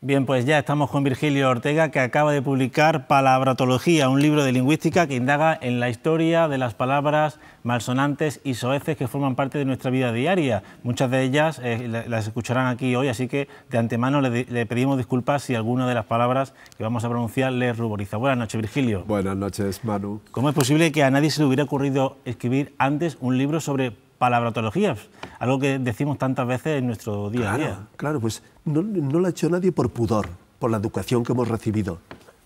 Bien, pues ya estamos con Virgilio Ortega, que acaba de publicar Palabratología, un libro de lingüística que indaga en la historia de las palabras malsonantes y soeces que forman parte de nuestra vida diaria. Muchas de ellas las escucharán aquí hoy, así que de antemano le pedimos disculpas si alguna de las palabras que vamos a pronunciar les ruboriza. Buenas noches, Virgilio. Buenas noches, Manu. ¿Cómo es posible que a nadie se le hubiera ocurrido escribir antes un libro sobre palabratologías? Algo que decimos tantas veces en nuestro día a día. Claro, pues no lo ha hecho nadie por pudor, por la educación que hemos recibido.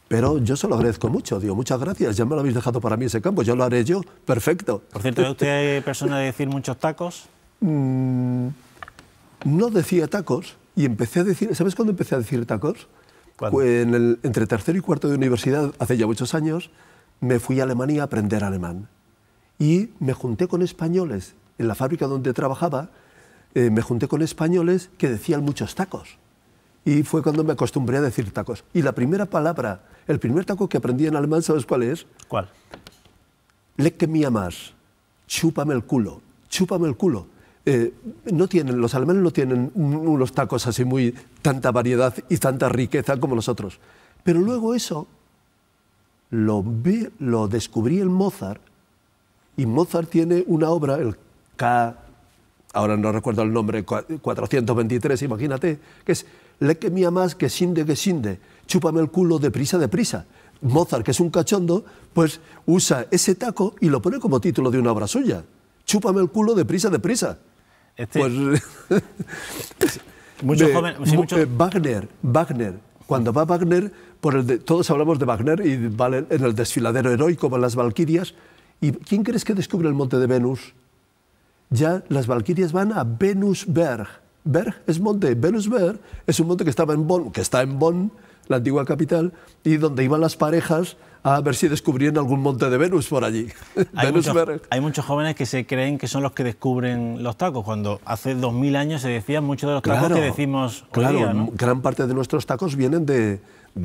Pero yo se lo agradezco mucho, digo, muchas gracias, ya me lo habéis dejado para mí ese campo, yo lo haré yo, perfecto. Por cierto, ¿es usted persona de decir muchos tacos? No decía tacos y empecé a decir, ¿sabes cuándo empecé a decir tacos? Entre tercero y cuarto de universidad, hace ya muchos años, me fui a Alemania a aprender alemán. Y me junté con españoles en la fábrica donde trabajaba, me junté con españoles que decían muchos tacos. Y fue cuando me acostumbré a decir tacos. Y la primera palabra, el primer taco que aprendí en alemán, ¿sabes cuál es? ¿Cuál? Lecke mi amas, chúpame el culo, chúpame el culo. Los alemanes no tienen unos tacos así muy, tanta variedad y tanta riqueza como nosotros. Pero luego eso lo descubrí en Mozart, y Mozart tiene una obra, el K, ahora no recuerdo el nombre, 423, imagínate, que es Lecke mi amas, que sinde, chúpame el culo deprisa, deprisa. Mozart, que es un cachondo, pues usa ese taco y lo pone como título de una obra suya. Chúpame el culo deprisa, deprisa. Wagner. Cuando va Wagner, todos hablamos de Wagner y vale en el desfiladero heroico con las valquirias. ¿Y quién crees que descubre el monte de Venus? Ya las valquirias van a Venusberg. Berg es monte, Venusberg es un monte que estaba en Bonn, que está en Bonn, la antigua capital, y donde iban las parejas a ver si descubrían algún monte de Venus por allí. Hay muchos jóvenes que se creen que son los que descubren los tacos, cuando hace 2000 años se decían muchos de los tacos que decimos hoy día, ¿no? Gran parte de nuestros tacos vienen de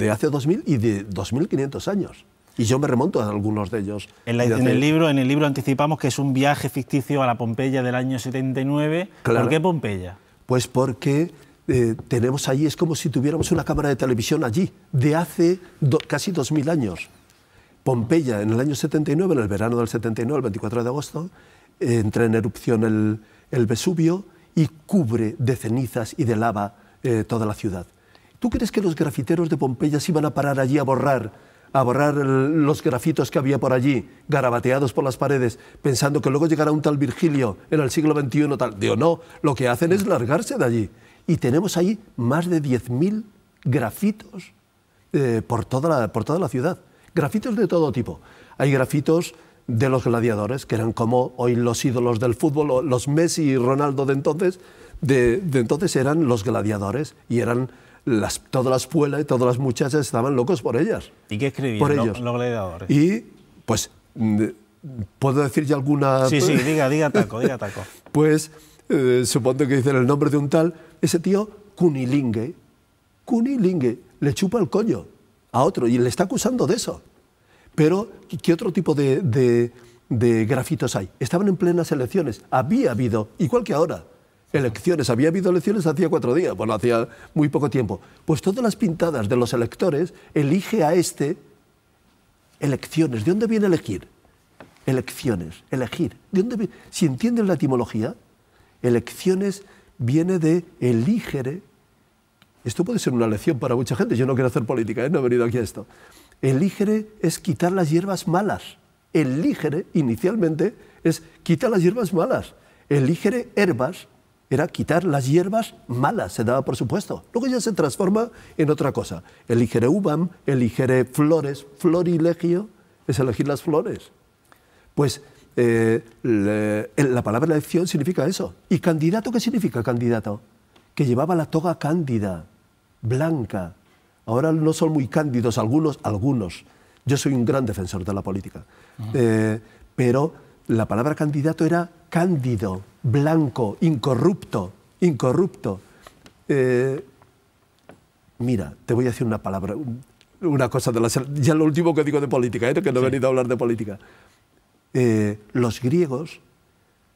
hace 2000 y de 2500 años. Y yo me remonto a algunos de ellos. En el libro anticipamos que es un viaje ficticio a la Pompeya del año 79. Claro. ¿Por qué Pompeya? Pues porque tenemos allí, es como si tuviéramos una cámara de televisión allí, de hace casi 2000 años. Pompeya, en el año 79, en el verano del 79, el 24 de agosto, entra en erupción el Vesubio y cubre de cenizas y de lava toda la ciudad. ¿Tú crees que los grafiteros de Pompeya se iban a parar allí a borrar los grafitos que había por allí, garabateados por las paredes, pensando que luego llegará un tal Virgilio en el siglo XXI, tal? Digo, no, lo que hacen es largarse de allí. Y tenemos ahí más de 10.000 grafitos por toda la ciudad. Grafitos de todo tipo. Hay grafitos de los gladiadores, que eran como hoy los ídolos del fútbol, los Messi y Ronaldo de entonces. De entonces eran los gladiadores y eran toda la espuela y todas las muchachas estaban locos por ellas. ¿Y qué escribían los gladiadores? Y, pues, ¿puedo decir ya alguna...? Sí, diga taco. Pues, supongo que dicen el nombre de un tal, ese tío, Cunilingue, le chupa el coño a otro y le está acusando de eso. Pero, ¿qué otro tipo de grafitos hay? Estaban en plenas elecciones, había habido, igual que ahora, elecciones, había habido elecciones hacía 4 días, bueno, hacía muy poco tiempo. Pues todas las pintadas de los electores, elige a este, elecciones. ¿De dónde viene elegir? Elecciones, elegir. ¿De dónde viene? Si entienden la etimología, elecciones viene de eligere. Esto puede ser una lección para mucha gente, yo no quiero hacer política, no he venido aquí a esto. Eligere es quitar las hierbas malas. Eligere, inicialmente, es quitar las hierbas malas. Eligere herbas era quitar las hierbas malas, se daba por supuesto. Luego ya se transforma en otra cosa. Eligere ubam, eligere flores, florilegio, es elegir las flores. Pues la palabra elección significa eso. ¿Y candidato qué significa candidato? Que llevaba la toga cándida, blanca. Ahora no son muy cándidos algunos. Yo soy un gran defensor de la política. Pero la palabra candidato era cándido, blanco, incorrupto. Mira, te voy a decir una palabra, una cosa ya lo último que digo de política, que no he venido a hablar de política. Los griegos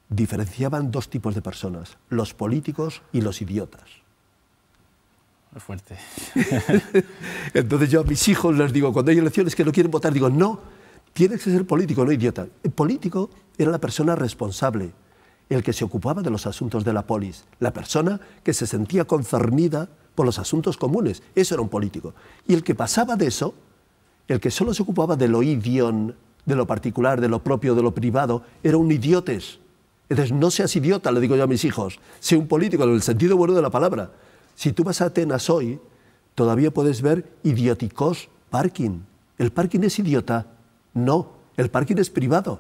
diferenciaban dos tipos de personas, los políticos y los idiotas. Es fuerte. Entonces yo a mis hijos les digo, cuando hay elecciones que no quieren votar, digo, no, tienes que ser político, no idiota. El político era la persona responsable, el que se ocupaba de los asuntos de la polis, la persona que se sentía concernida por los asuntos comunes. Eso era un político. Y el que pasaba de eso, el que solo se ocupaba de lo idión, de lo particular, de lo propio, de lo privado, era un idiotes. Entonces, no seas idiota, le digo yo a mis hijos. Sé un político en el sentido bueno de la palabra. Si tú vas a Atenas hoy, todavía puedes ver idioticos parking. ¿El parking es idiota? No, el parking es privado.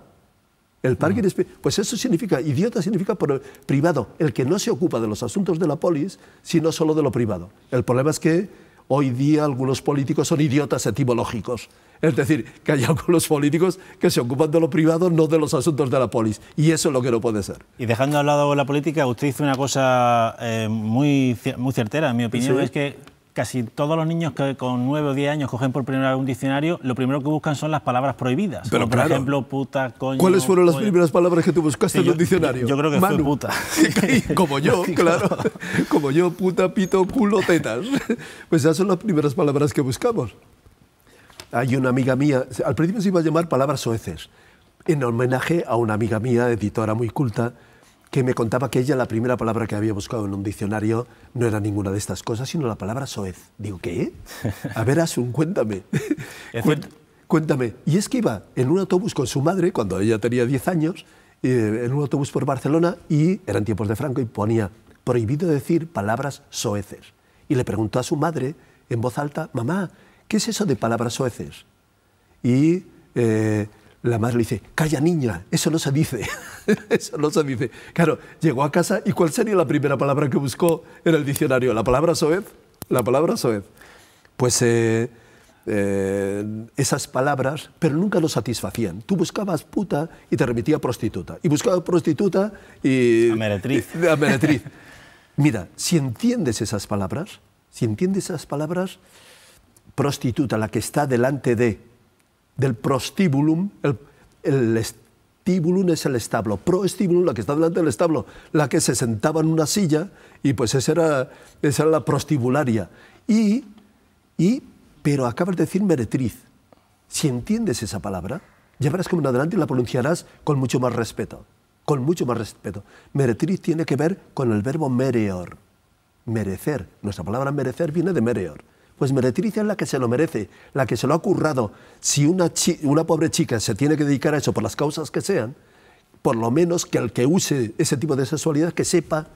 El parking es... Pues eso significa, idiota significa privado, el que no se ocupa de los asuntos de la polis, sino solo de lo privado. El problema es que hoy día algunos políticos son idiotas etimológicos. Es decir, que hay algunos políticos que se ocupan de lo privado, no de los asuntos de la polis. Y eso es lo que no puede ser. Y dejando a un lado la política, usted dice una cosa muy certera, en mi opinión, ¿Sí? es que casi todos los niños que con 9 o 10 años cogen por primera vez un diccionario, lo primero que buscan son las palabras prohibidas. Pero como por ejemplo, puta, coño... ¿Cuáles fueron las primeras palabras que tú buscaste en un diccionario? Yo creo que Manu. fue puta. Como yo, claro. Como yo, puta, pito, culo, tetas. Pues esas son las primeras palabras que buscamos. Hay una amiga mía, al principio se iba a llamar palabras soeces, en homenaje a una amiga mía, editora muy culta, que me contaba que ella la primera palabra que había buscado en un diccionario no era ninguna de estas cosas, sino la palabra soez. Digo, ¿qué? A ver, Asun, cuéntame. Cuéntame. Y es que iba en un autobús con su madre, cuando ella tenía 10 años, en un autobús por Barcelona, y eran tiempos de Franco, y ponía prohibido decir palabras soeces. Y le preguntó a su madre, en voz alta, mamá, ¿qué es eso de palabras soeces? Y la madre le dice, calla niña, eso no se dice. Eso no se dice. Claro, llegó a casa y ¿cuál sería la primera palabra que buscó en el diccionario? ¿La palabra soez? La palabra soez. Pues esas palabras, pero nunca lo satisfacían. Tú buscabas puta y te remitía a prostituta. Y buscabas prostituta y... A meretriz. A meretriz. Mira, si entiendes esas palabras, prostituta, la que está delante del prostíbulum, el estíbulum es el establo, prostíbulum, la que está delante del establo, la que se sentaba en una silla, y pues esa era la prostibularia. Pero acabas de decir meretriz. Si entiendes esa palabra, ya verás como en adelante la pronunciarás con mucho más respeto. Con mucho más respeto. Meretriz tiene que ver con el verbo mereor. Merecer. Nuestra palabra merecer viene de mereor. Pues meretriz es la que se lo merece, la que se lo ha currado. Si una pobre chica se tiene que dedicar a eso por las causas que sean, por lo menos que el que use ese tipo de sexualidad que sepa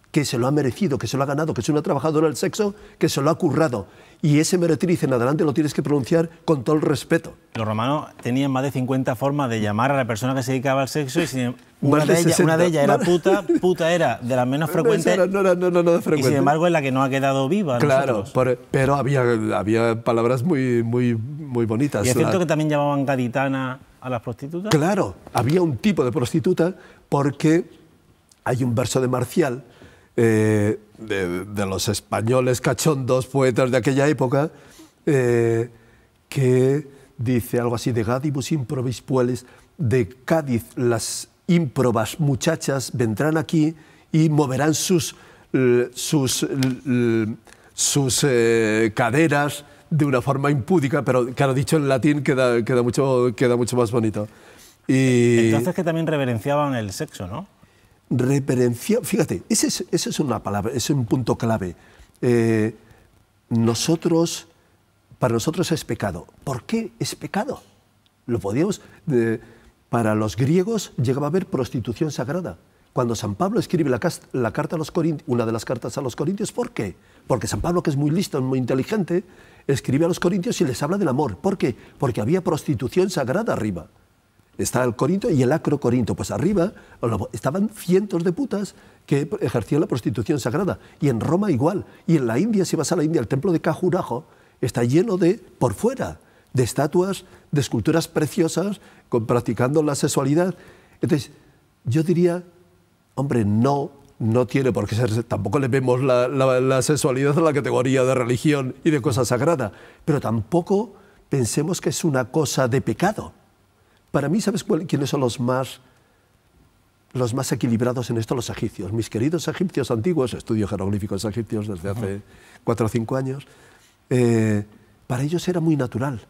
que se lo ha merecido, que se lo ha ganado, que es una trabajadora del sexo, que se lo ha currado. Y ese meretriz en adelante lo tienes que pronunciar con todo el respeto. Los romanos tenían más de 50 formas de llamar a la persona que se dedicaba al sexo y una de ellas era puta era de las menos frecuentes no frecuente. Y sin embargo es la que no ha quedado viva. Claro, pero había palabras muy bonitas. ¿Y es cierto que también llamaban gaditana a las prostitutas? Claro, había un tipo de prostituta porque hay un verso de Marcial, de los españoles cachondos, poetas de aquella época, que dice algo así de Gadibus improbis pueles, de Cádiz las ímprobas muchachas vendrán aquí y moverán sus caderas de una forma impúdica, pero claro, dicho en latín queda mucho más bonito. Entonces que también reverenciaban el sexo, ¿no? Fíjate, esa es una palabra, ese es un punto clave. Para nosotros es pecado. ¿Por qué es pecado? Lo podíamos... para los griegos llegaba a haber prostitución sagrada. Cuando San Pablo escribe la carta a los Corintios, una de las cartas a los Corintios, ¿por qué? Porque San Pablo, que es muy listo, muy inteligente, escribe a los Corintios y les habla del amor. ¿Por qué? Porque había prostitución sagrada arriba. Está el Corinto y el Acrocorinto. Pues arriba estaban cientos de putas que ejercían la prostitución sagrada. Y en Roma igual. Y en la India, si vas a la India, el templo de Khajuraho está lleno por fuera, de estatuas, de esculturas preciosas, practicando la sexualidad. Entonces, yo diría, hombre, no tiene por qué ser, tampoco le vemos la sexualidad en la categoría de religión y de cosa sagrada, pero tampoco pensemos que es una cosa de pecado. Para mí, ¿sabes quiénes son los más los más equilibrados en esto los egipcios. Mis queridos egipcios antiguos, estudio jeroglíficos egipcios desde hace 4 o 5 años, para ellos era muy natural.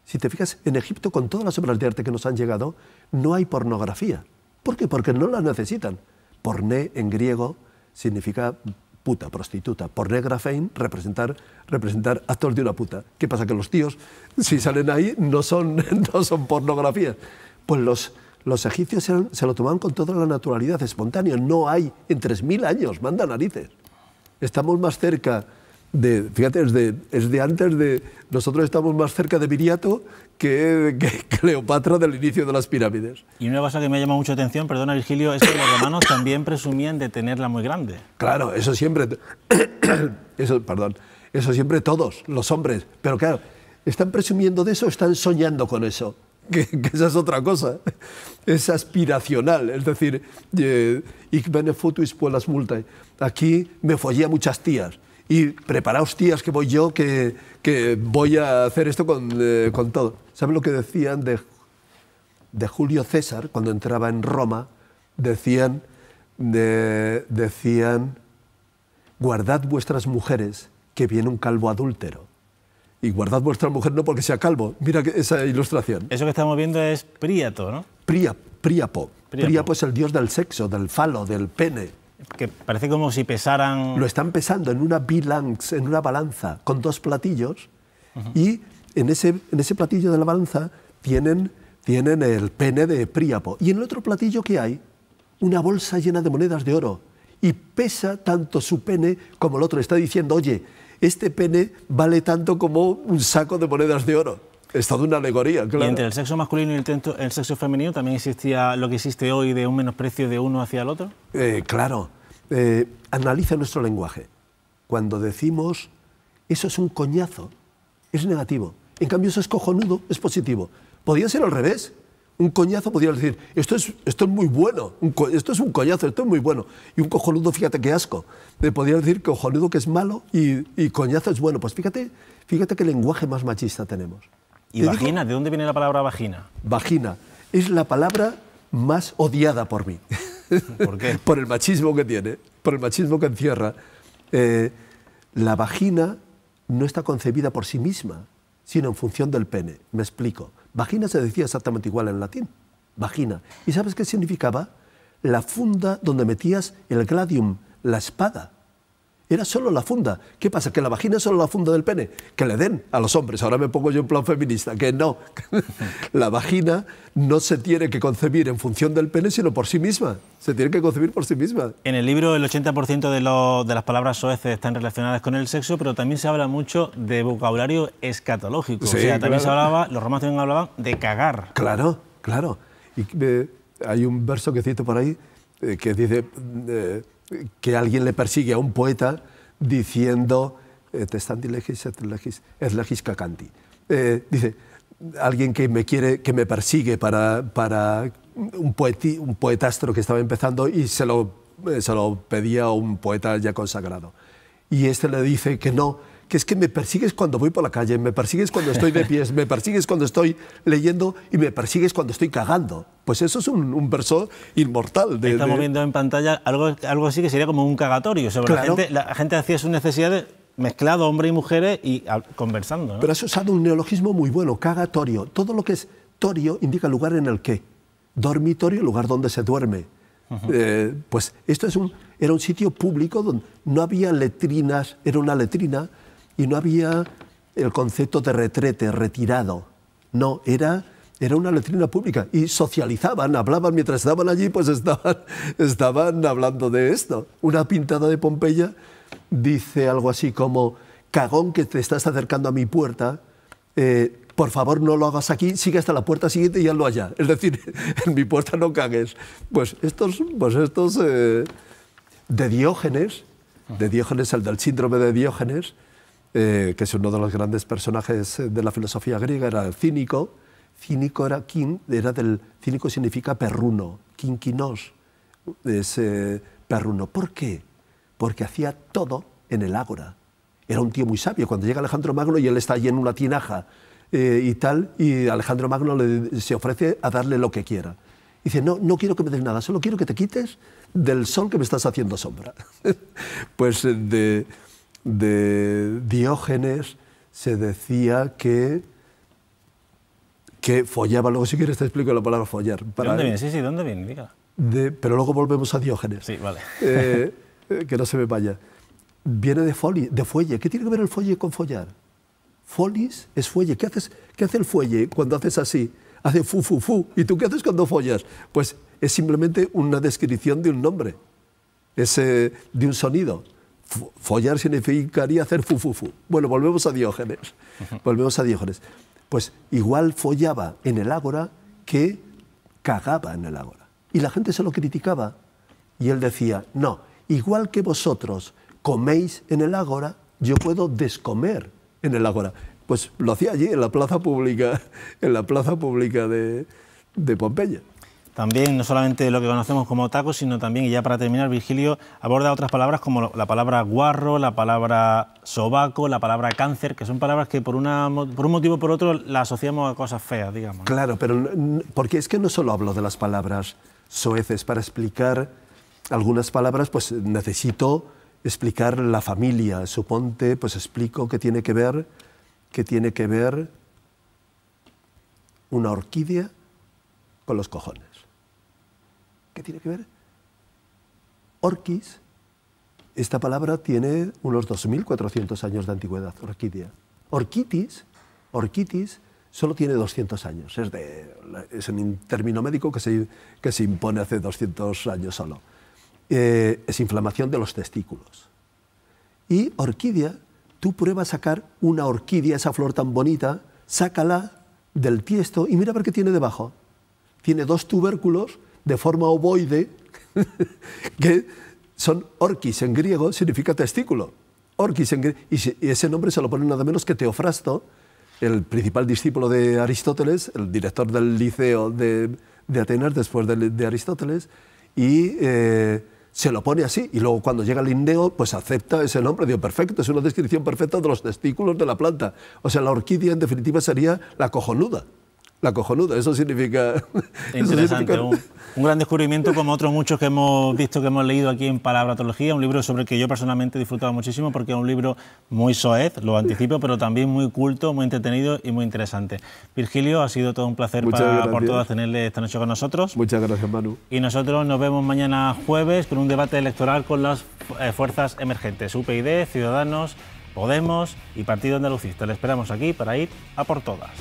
Si te fijas, en Egipto, con todas las obras de arte que nos han llegado, no hay pornografía. ¿Por qué? Porque no la necesitan. Porné en griego significa puta, prostituta. Pornégrafein, representar actos de una puta. ¿Qué pasa? Que los tíos, si salen ahí, no son pornografía. Pues los egipcios se lo toman con toda la naturalidad, espontáneo. No hay en 3000 años, manda narices. Estamos más cerca de, fíjate, es de antes de, nosotros estamos más cerca de Viriato que Cleopatra del inicio de las pirámides. Y una cosa que me llama mucho atención, perdona Virgilio, es que los romanos también presumían de tenerla muy grande. Claro, eso siempre, eso siempre todos, los hombres, pero claro, ¿están presumiendo de eso o están soñando con eso? Que esa es otra cosa, es aspiracional, es decir, ich bene futuis puellas multae, aquí me follé a muchas tías, y preparaos tías que voy yo, que voy a hacer esto con todo. ¿Saben lo que decían de Julio César cuando entraba en Roma? Decían, guardad vuestras mujeres, que viene un calvo adúltero. Y guardad vuestra mujer no porque sea calvo. Mira esa ilustración. Eso que estamos viendo es Príato, ¿no? Príapo. Príapo es el dios del sexo, del falo, del pene. Que parece como si pesaran... Lo están pesando en una bilanx, en una balanza, con 2 platillos, y en ese platillo de la balanza tienen el pene de Príapo. Y en el otro platillo, ¿qué hay? Una bolsa llena de monedas de oro. Y pesa tanto su pene como el otro. Está diciendo, oye, este pene vale tanto como un saco de monedas de oro. Es toda una alegoría, claro. Y entre el sexo masculino y el sexo femenino también existía lo que existe hoy de un menosprecio de uno hacia el otro. Claro. Analiza nuestro lenguaje. Cuando decimos eso es un coñazo, es negativo. En cambio, eso es cojonudo, es positivo. Podría ser al revés. Un coñazo podría decir, esto es muy bueno, esto es un coñazo, esto es muy bueno. Y un cojonudo, fíjate qué asco. Podría decir cojonudo que es malo y coñazo es bueno. Pues fíjate qué lenguaje más machista tenemos. ¿Y vagina? ¿De dónde viene la palabra vagina? Vagina es la palabra más odiada por mí. ¿Por qué? Por el machismo que tiene, por el machismo que encierra. La vagina no está concebida por sí misma, sino en función del pene. Me explico. Vagina se decía exactamente igual en latín. Vagina. ¿Y sabes qué significaba? La funda donde metías el gladium, la espada. Era solo la funda. ¿Qué pasa? ¿Que la vagina es solo la funda del pene? Que le den a los hombres. Ahora me pongo yo en plan feminista. Que no. La vagina no se tiene que concebir en función del pene, sino por sí misma. Se tiene que concebir por sí misma. En el libro el 80% de las palabras soeces están relacionadas con el sexo, pero también se habla mucho de vocabulario escatológico. Sí, o sea, también se hablaba, los romanos también hablaban de cagar. Claro, claro. Y hay un verso que cito por ahí que dice... que alguien le persigue a un poeta diciendo testandi legis et legis cacanti. Dice, alguien que me persigue para un poetastro que estaba empezando y se lo pedía a un poeta ya consagrado. Y este le dice que no, que es que me persigues cuando voy por la calle, me persigues cuando estoy de pies, me persigues cuando estoy leyendo y me persigues cuando estoy cagando. Pues eso es un verso inmortal. Estamos viendo en pantalla algo así que sería como un cagatorio. Sobre claro. La gente hacía sus necesidades mezclado, hombres y mujeres, y conversando, ¿no? Pero has usado un neologismo muy bueno, cagatorio. Todo lo que es torio indica lugar en el que. Dormitorio, lugar donde se duerme. Pues esto era un sitio público donde no había letrinas, era una letrina, y no había el concepto de retrete, retirado. No, era una letrina pública. Y socializaban, hablaban mientras estaban allí, pues estaban hablando de esto. Una pintada de Pompeya dice algo así como, cagón que te estás acercando a mi puerta, por favor no lo hagas aquí, sigue hasta la puerta siguiente y hazlo allá. Es decir, en mi puerta no cagues. Pues estos de Diógenes, el del síndrome de Diógenes, que es uno de los grandes personajes de la filosofía griega, era el cínico. Cínico cínico significa perruno, quinquinos, es perruno. ¿Por qué? Porque hacía todo en el ágora. Era un tío muy sabio. Cuando llega Alejandro Magno y él está allí en una tinaja y Alejandro Magno se ofrece a darle lo que quiera. Dice, no, no quiero que me des nada, solo quiero que te quites del sol que me estás haciendo sombra. Pues de Diógenes se decía que follaba. Luego, si quieres, te explico la palabra follar. ¿De dónde viene? Sí, ¿dónde viene? Diga. Pero luego volvemos a Diógenes. Sí, vale. Que no se me vaya. Viene de fuelle. ¿Qué tiene que ver el fuelle con follar? Folis es fuelle. ¿Qué hace el fuelle cuando haces así? Hace fu, fu, fu. ¿Y tú qué haces cuando follas? Pues es simplemente una descripción de un nombre, de un sonido. Follar significaría hacer fu, fu, fu. Bueno, volvemos a Diógenes. Volvemos a Diógenes. Pues igual follaba en el ágora que cagaba en el ágora. Y la gente se lo criticaba. Y él decía, no, igual que vosotros coméis en el ágora, yo puedo descomer en el ágora. Pues lo hacía allí, en la plaza pública, de Pompeya. También, no solamente lo que conocemos como tacos, sino también, y ya para terminar, Virgilio aborda otras palabras como la palabra guarro, la palabra sobaco, la palabra cáncer, que son palabras que por un motivo o por otro las asociamos a cosas feas, digamos. Claro, pero porque es que no solo hablo de las palabras soeces. Para explicar algunas palabras, pues necesito explicar la familia. Suponte, pues explico qué tiene que ver una orquídea con los cojones. ¿Qué tiene que ver? Orquis, esta palabra tiene unos 2.400 años de antigüedad, orquídea. Orquitis solo tiene 200 años, es un término médico que se impone hace 200 años solo. Es inflamación de los testículos. Y orquídea, tú pruebas a sacar una orquídea, esa flor tan bonita, sácala del tiesto y mira a ver qué tiene debajo. Tiene 2 tubérculos de forma ovoide, que son orquis en griego, significa testículo. Orquis en griego, y ese nombre se lo pone nada menos que Teofrasto, el principal discípulo de Aristóteles, el director del Liceo de Atenas después de Aristóteles, y se lo pone así. Y luego cuando llega Linneo, pues acepta ese nombre, digo, perfecto, es una descripción perfecta de los testículos de la planta. O sea, la orquídea en definitiva sería la cojonuda. La cojonuda, eso significa... Interesante, un gran descubrimiento como otros muchos que hemos visto, que hemos leído aquí en Palabratología, un libro sobre el que yo personalmente he disfrutado muchísimo porque es un libro muy soez, lo anticipo, pero también muy culto, muy entretenido y muy interesante. Virgilio, ha sido todo un placer por todas tenerle esta noche con nosotros. Muchas gracias, Manu. Y nosotros nos vemos mañana jueves con un debate electoral con las fuerzas emergentes, UPyD, Ciudadanos, Podemos y Partido Andalucista. Le esperamos aquí para ir a por todas.